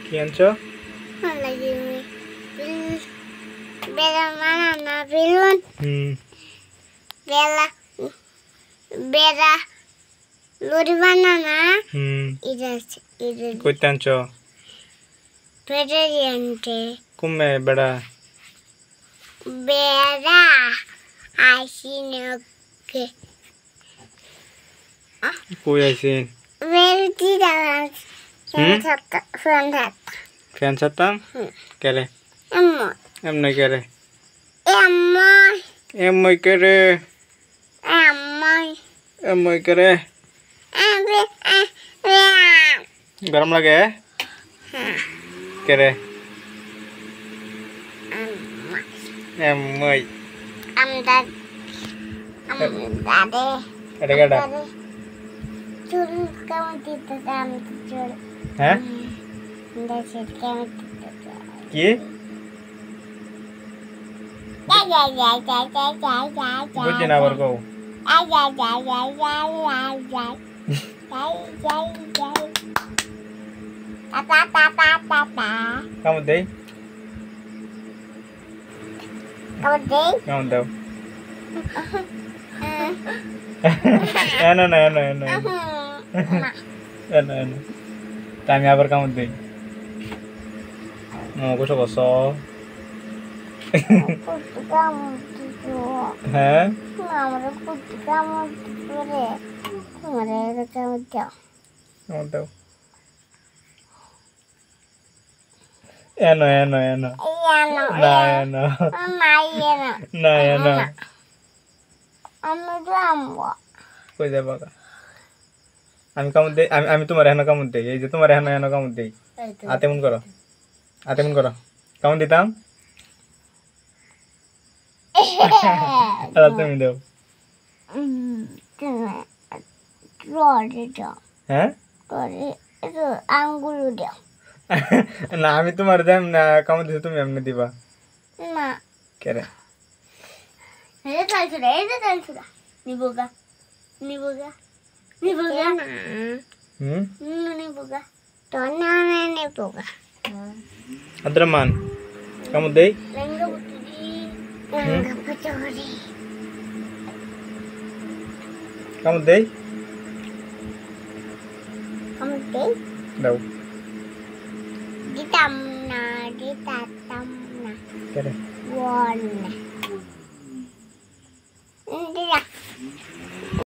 কি আনছো? বেলা বেড়া লরি বানানা এটা কইতে আনছো? প্রেজেন্টে কুমে বেড়া বেড়া আইসিনকে কই আইছিন? বেলটি দাঁড়ান ফ্যান ছাড়তাম কেরে এমনি কেরে এমই কেরে এমই কেরে গরম লাগে কেরে এমই এটা কেডা চুল কেমন দিতে আমি তো চুল হ্যাঁ কেমন কি বুঝছি না আবার কও কেমন দেই কেমন দাও এনো না এনো এনো এনো এনো তা আমি আবার কেমন দেই কইছো বস হ্যাঁ কেমন দাও এনো এনো এনো না এনো না এনো কই যাবা আমি কামড় দেই আমি তোমার এখানে কামড় দেই এই যে তোমার এখানে কামড় দেই হাতে মন করো কামড় দিতাম তুমি দাও হ্যাঁ আঙ্গুল দাও না আমি তোমার দেম না কামড় দিতে তুমি এমনি দিবা না কেরে নিবোগা তো না নিবোগা আদ্রমান কামড় দেই কামড় দেই দাও দিতাম না কেরে বল